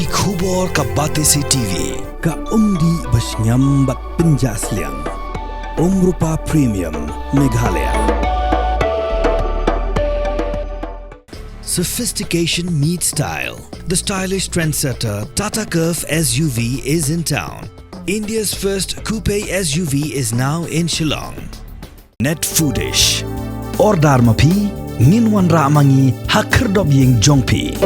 ki khubor ka bate si TV ka umdi basnyam bak penjaslian Rupa Premium Meghalaya. Sophistication meets style. The stylish trendsetter Tata Curve SUV is in town. India's first coupe SUV is now in Shillong. Net Foodish. Ordar mapi minwan ramangi hakerdob ying jongpi.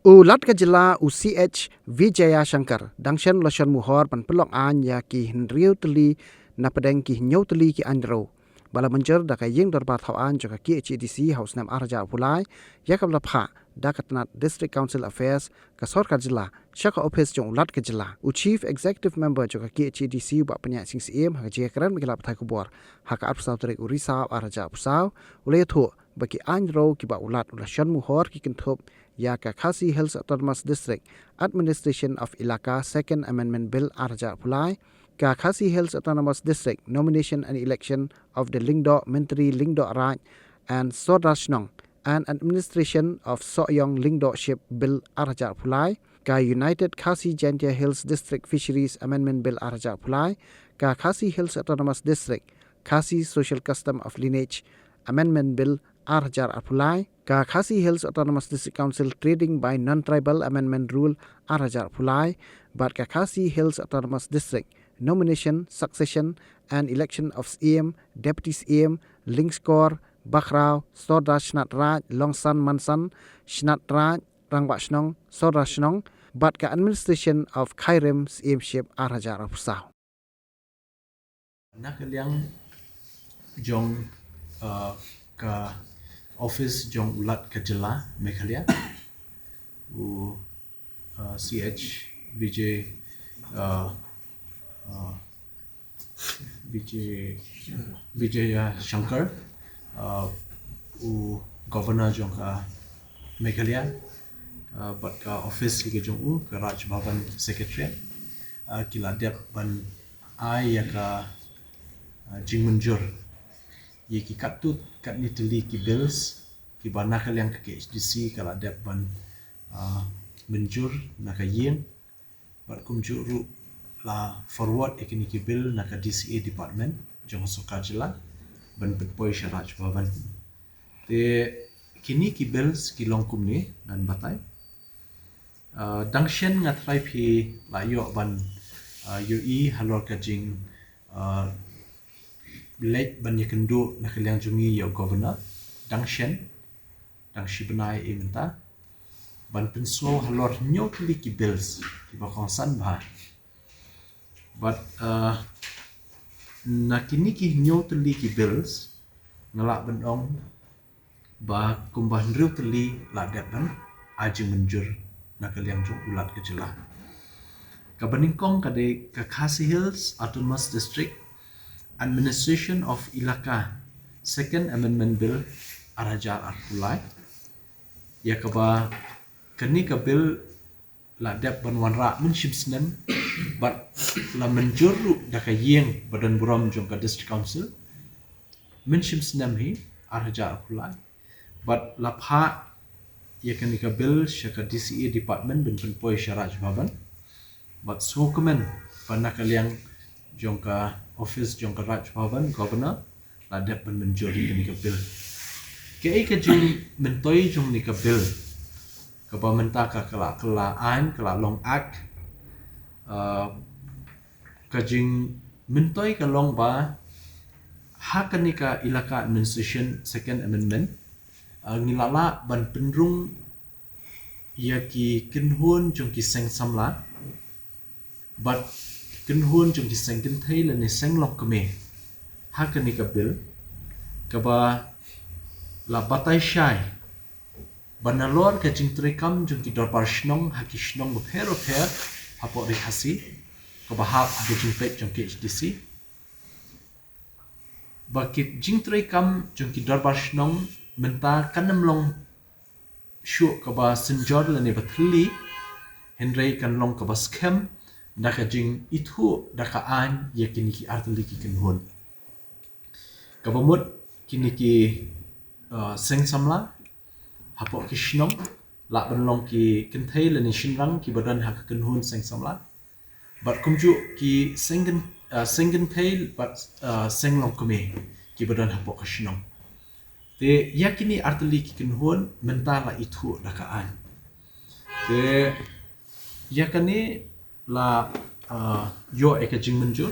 Ulat ka jila UCH Vijaya Shankar dangshan lotion muhor pan pelok an ya ki hinriu teli na pedeng ki nyau teli ki andro bala menjer da ka yeng darbar thawan joka ki HDC house nam arja pulai ya kam la pha da katnat district council affairs ka sor ka jila shaka office jong ulat ka jila u chief executive member joka ki HDC ba panya sing cm ha je kran mikla pathai kubor ha ka apsau trek urisa arja pusau ule thu baki andro ki ba ulat lotion muhor ki kinthop ya ka Khasi Hills Autonomous District Administration of Ilaka Second Amendment Bill arja pulai ka Khasi Hills Autonomous District Nomination and Election of the Lingdo Menteri Lingdo Raj and Sodashnong and Administration of Soyong Lingdo Ship Bill arja pulai ka United Khasi Jantia Hills District Fisheries Amendment Bill arja pulai ka Khasi Hills Autonomous District Khasi Social Custom of Lineage Amendment Bill arja pulai ka Khasi Hills Autonomous District Council Trading by Non-Tribal Amendment Rule arja pulai but ka Khasi Hills Autonomous District Nomination, Succession and Election of CM, Deputy CM, Lingskor, Bakrao, Soda Shnat Raj, Longsan Mansan, Shnat Raj, Rangwa Shnong, Soda Shnong, but ka Administration of Khairem CM Ship arja pusau. Nakaliang jong ka office jong ulat ka jela Meghalaya u CH Vijaya Shankar u governor jong ka Meghalaya but ka office ki jong u ka Raj Bhavan secretary kila dep ban ai ya ka jingmenjur ye ki katut kat ni teli ki bills ki banakal yang ke HDC kala dep ban menjur naka yen bar kumjuru la forward ekini ki bill naka DCA department jong soka jela ban petpoi sharaj bhavan te kini ki bills ki longkum ni nan batai dangshen ngatrai phi la yo ban UI halor ka jing late ban yakendu nakaliang jungi yo governor dangshen dangshi benai imenta ban penslo halor nyo kli ki bills ki ba konsan ba but nakini ki nyo tli ki bills ngala benong ba kumban riu tli la depan ajing menjur nakaliang jung ulat ke jela ka baningkong kade ka Khasi Hills Autonomous District Administration of Ilaka Second Amendment Bill araja arpulai ya kaba kani ka bill la dep banwanra menship snem but la menjuru daka yeng badan buram jong ka district council menship snem hi araja arpulai but la pha ya kani ka bill shaka DCA department ben penpoi sharaj bhavan but so komen panakaliang jong ka office jong ka Raj Bhavan governor la dep ban menjuri ni ka bill ke ka jing mentoi jong ni ka bill ka ba menta ka kala an kala long act ka jing mentoi ka long ba hak ni ka ilaka administration second amendment ngilala ban penrung ya ki kinhun jong ki seng samla but kinhun jong ki seng kin thai la ni seng lok kame hakani ka bill ka ba la batai shai banalor ka jing trekam jong ki dorpar shnong haki shnong bo phero pher hapo ri hasi ka ba ha ke jing pek jong ki HDC ba ki jing trekam jong ki dorpar shnong menta kanam long shu ka ba sinjor la ni bathli henry kan long ka ba scam daka jing itu daka an ya kini ki artuli ki kinhun kabamut kini ki seng samla hapo ki shnong la ban long ki kin thei le ni shin rang ki badan ha kan hun seng samla but kum ju ki sengen thei but seng long kume ki badan ha pok shinong te yakini artli ki kan hun mental la itu dakaan te yakani la yo eka jing menjur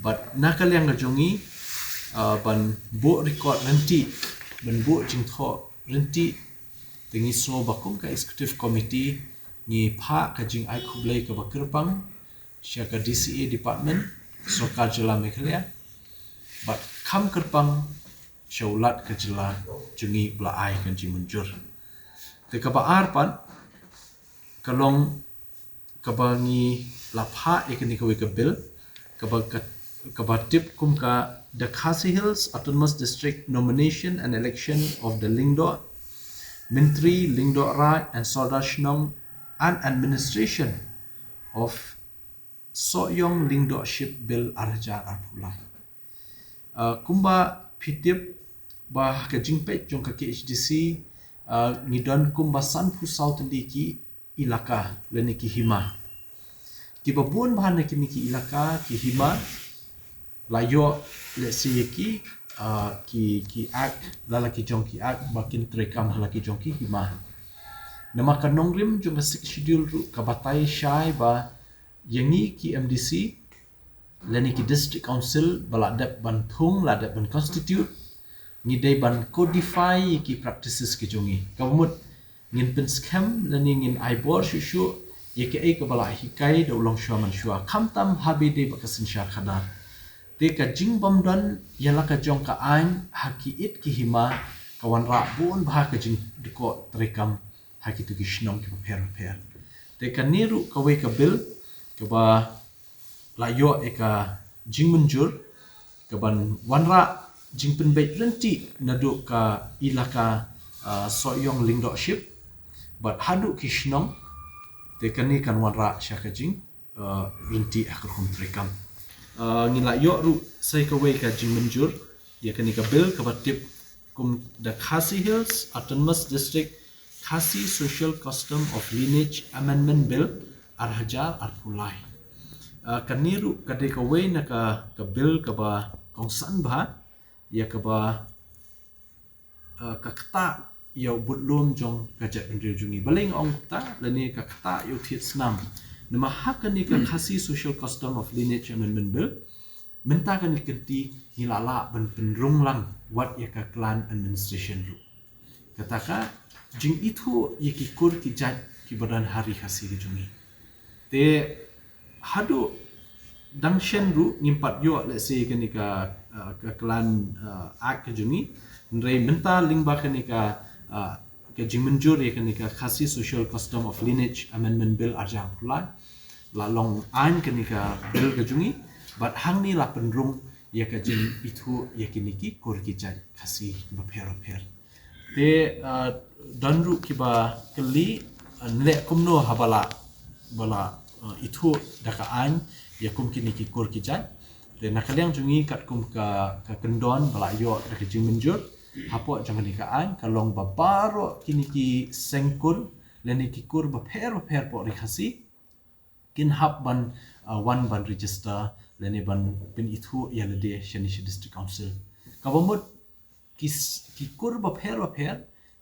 but nakal yang ngajongi ban bo record renti ban bo jing tho renti tengi so bakum ka executive committee ni pha ka jing ai khublei ka bakirpang sya ka DCA department so ka jela Meghalaya but kam kerpang syaulat ka jela jungi bla ai kan jing menjur te ka ba arpan kalong kabangi lapha ekani ka weka bill kabatip kum ka the Khasi Hills Autonomous District Nomination and Election of the Lingdo Mintri Lingdo Rai and Sardar Shnong and Administration of Soyong Lingdoship Bill Arhajar Arpulai kumba pitip bah ka jingpe jong ka KHDC ngidon kumba sanpu south liki ilaka leni ki hima ki babun bahan ki miki ilaka ki hima layo let's say ki ak lala ki jong ki ak bakin trekam hala ki jong ki hima nama kanong rim jong 6 schedule ru ka batai shai ba yangi ki MDC leni ki district council baladap ban thung ladap ban constitute ngidai ban codify ki practices ki jongi kamut ngin pen scam lani ngin aibor shushu yeke ai kabala hikai da ulong shwa man shwa khamtam habi de bakasin sha khadar te ka jingbam don yala ka jong ka ain haki it ki hima kawan ra bun bha ka jing diko trekam haki tu ki shnong ki per te ka niru ka we ka bil ka ba layo eka jingmunjur ka ban wanra jingpen bait renti nadu ka ilaka soyong lingdoship but hadu kishnong te kani kan wanra syaka jing renti akhum trekam ngila yo ru sai ka we ka jingmunjur ya kani ka bill ka batip kum the Khasi Hills Autonomous District Khasi Social Custom of Lineage Amendment Bill Arhajar Arpulai kaniru kadai ka we na ka bill ka ba kongsan ba ya ka ba ka kata ya butlum jong kajat indri jungi baling ong ta lani ka kata yo thit snam nama hakani ka Khasi Social Custom of Lineage Amendment Bill menta kan kenti hilala ban penrung lang wat ya ka clan administration ru kataka jing itu yaki kur ki jat ki badan hari khasi ki jungi te hadu dangshen ru ngimpat yo let's say kani ka clan act ke jungi ndrei menta lingba kani ka jingmenjur ya kani ka Khasi Social Custom of Lineage Amendment Bill arja pulai la long ain kani ka bill ke jungi but hang ni la penrung ya ka jing itu ya kini ki kor ki jat khasi ba per te danru ki ba kali le kumno habala bala itu daka ain ya kum kini ki kor ki jat de nakaliang jungi kat kum ka kendon bala yo daka jing menjur hapo jangan ni ka ain kalong ba baro kini ki sengkun leni ki kur ba per po ri khasi kin hab ban one ban register leni ban pin itu ya lede Shanishi District Council kabamut ki kur ba per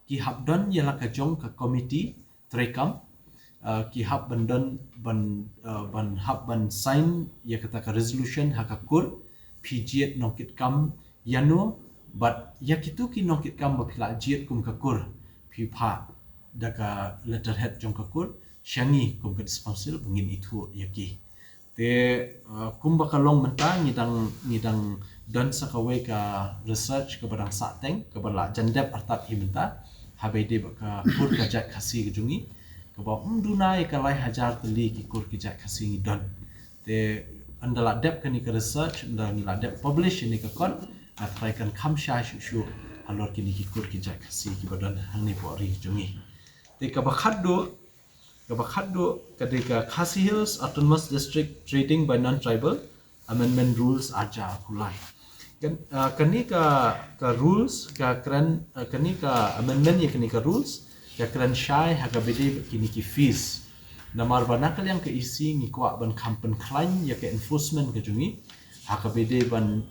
ki hab don ya la ka jong ka committee trekam ki hab ban hab ban sign ya kata ka resolution hakakur pjiet nongkit kam yano but ya kitu ki nongkit kam ba phila jiet kum kakur phi pha daka letterhead jong kakur shangi kum ka disposal bungin itu yaki te kum ba kalong mentang ngidang dan sakawe ka research ka barang sateng ka bala jandep artat himenta habede ba ka kur ka jat khasi jungi kaba umdunai kalai hajar teli ki kur ki jat khasi ngidon te andala dep kani ka research andala dep publish ni ka kon atrai kan khamsha shu halor kini ki kur ki jat khasi ki badan hangni po ri jungi te kaba khaddo kadika Khasi Hills Autonomous District Trading by Non-Tribal Amendment Rules aja pulai kani ka rules ka kran kani ka amendment ya kani ka rules Kakran syai hakabede kini ki fees. Namar banakal yang ke isi ngikuak ban kampen klaim ya ke enforcement ke jungi. Hakabede ban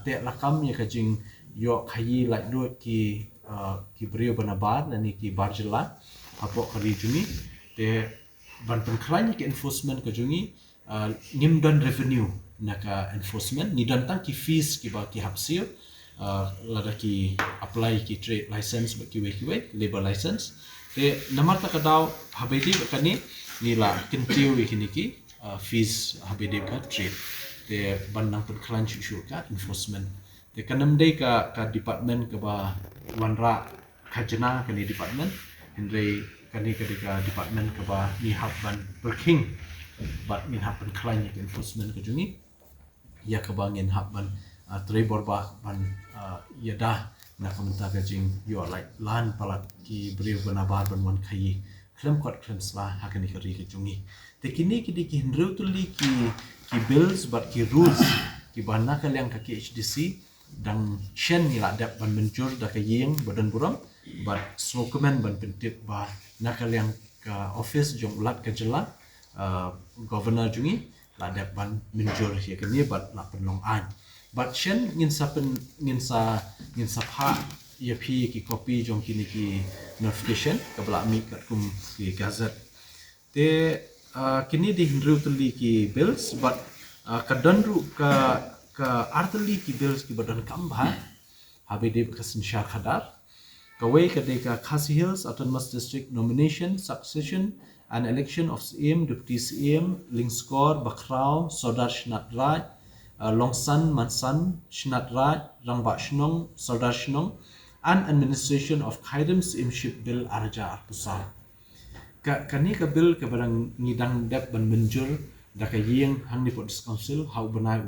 tek rakam ya ke jing yo kayi like do ki brio banabar dan ki barjela apok kali jungi te ban klaim ya ke enforcement ke jungi ngimdan revenue naka enforcement ni dan tang ki fees ki ba ki hapsil lada ki apply ki trade license ba ki labor license te namar ta kadau habedi bakani ni la kentiu kini ki fees habedi ka trade te bandang penklan syu ka enforcement te kanam dei ka department ka ba wanra khajna kani department hindai kani ka department ka ba ni habban perking but min habban klan ka enforcement ka jungi ya ka bangin habban tribor ba ban yada na kamta ka jing yo like lan palat ki brio banabar ban wan khayi klem kot klem sla hakani kari ke jungi te kini ki hinru tuli ki bills but ki rules ki bana ka yang ka HDC dang shen ni la dap ban menjur da ka yeng badan buram but dokumen ban pentit ba nakal yang ka office jong ulat ka jela governor jungi la dap ban menjur ya kini but la penlong an but shen ngin sa pha ya pi ki copy jong kini ki notification ka bala mi kat kum ki gazette te kini di hinru tuli ki bills but kadanru ka artli ki bills ki badan kambha habe de kasin shar khadar kawai kadeka Khasi Hills Autonomous District nomination succession and election of CM deputy CM Lingskor Bakrau Sodar Shnat Raj Longsan Mansan Shnat Raj Rangba Shnong Sodar Shnong and administration of Khaidam CMship bill arja arpusal kani ka bill ka barang ngidang dep ban menjur da ka yeng hang ni Police Council hau banai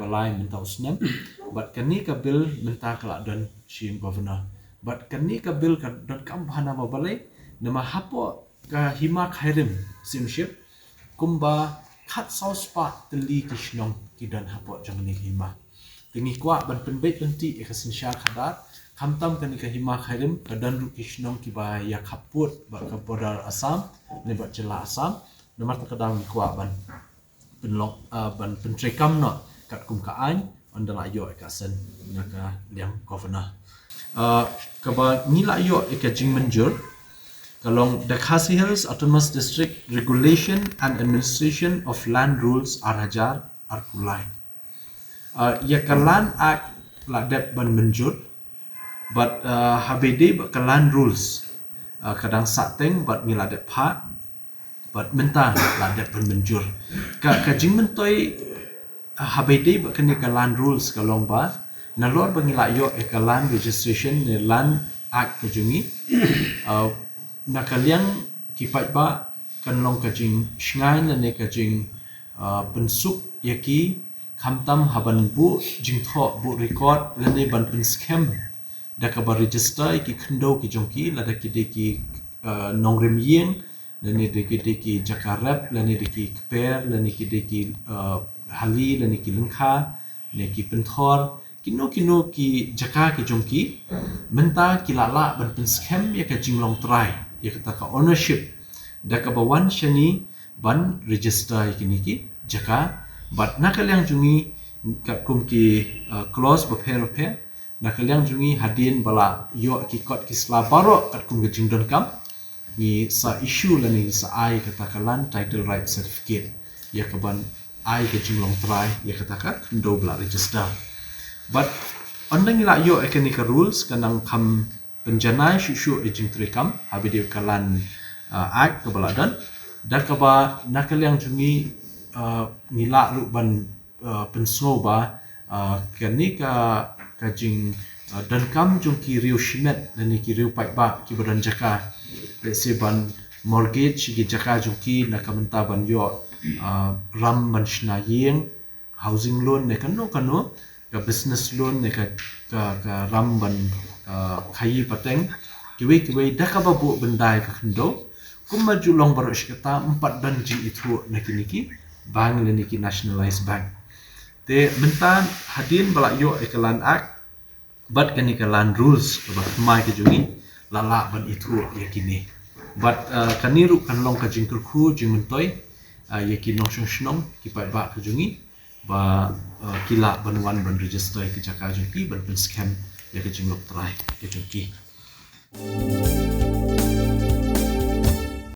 balai minta usnem but kani ka bill minta kala dan chief governor but kani ka bill ka dan kam bhana ma balai nama hapo ka hima khairim simship kumba khat saus pa teli kishnong kidan hapo jangni hima tingi kwa ban penbet penti ekasin syar khadar khamtam kani ka hima khairim kadan ru kishnong ki ba ya khaput ba ka border Assam ne ba jela Assam nomor takadang kwa ban penlok ban pentrekam no kat kum ka an andala yo ekasen naka liang governor ka ba nila yo ekajing menjur kalong the Khasi Hills Autonomous District Regulation and Administration of Land Rules Arhajar Arkulai ya kalan ak la dep ban menjur but habede ba kalan rules kadang sateng but ngila dep phat but mentang la dep ban menjur ka jing mentoi habede ba kani kalan rules kalong ba nalor ba ngila yo kalan registration ne land act kujungi nakaliang kipat ba kanlong kajing shngain ne kajing bensuk yaki khamtam haban bu jingtho bu record lene ban pin scam da ka ba register ki khndo ki jongki lada ki de ki nongrim yeng lene de ki jakarap lene de ki kper lene ki de ki hali lene ki lengkha ne ki penthor kino ki jaka ki jongki menta ki lala ban pin scam ya ka jinglong try ya kata ka ownership da ka ba wan shani ban register ki jaka but nakaliang jungi kat kum ki close repair nakaliang jungi hadin bala yo ki kot ki slabaro kat kum ki jingdon kam ni sa issue la ni sa ai katakalan title right certificate ya kaban ai ke jinglong try ya katakat ndo bla register but andang ila yo economic rules kanang kam penjanai shu ejing trekam habidi kalan act kebaladan dak kaba nakaliang jungi nila ruban pensno ba kani ka kajing dan kam jung ki riu shimet dan ki riu pai ba ki badan jaka se ban mortgage ki jaka jung ki nakamenta ban yo ram ban shna yeng housing loan ne kano ka business loan ne ka ram ban khayi pateng kiwe dakaba bu bendai ka khndo kuma julong barosh kata 4 dan ji itu niki bank le niki nationalized bank te mentan hadin bala yo ekalan act but kanikalan rules ba mai ke jungi lala ban itu yakini but kaniru kan long ka jingkel khu jingmentoi yakin nong shong kipai ba ka jungi ba kila ban wan ban register ki jaka jungki ban scam ya ka jinglok try ya jungki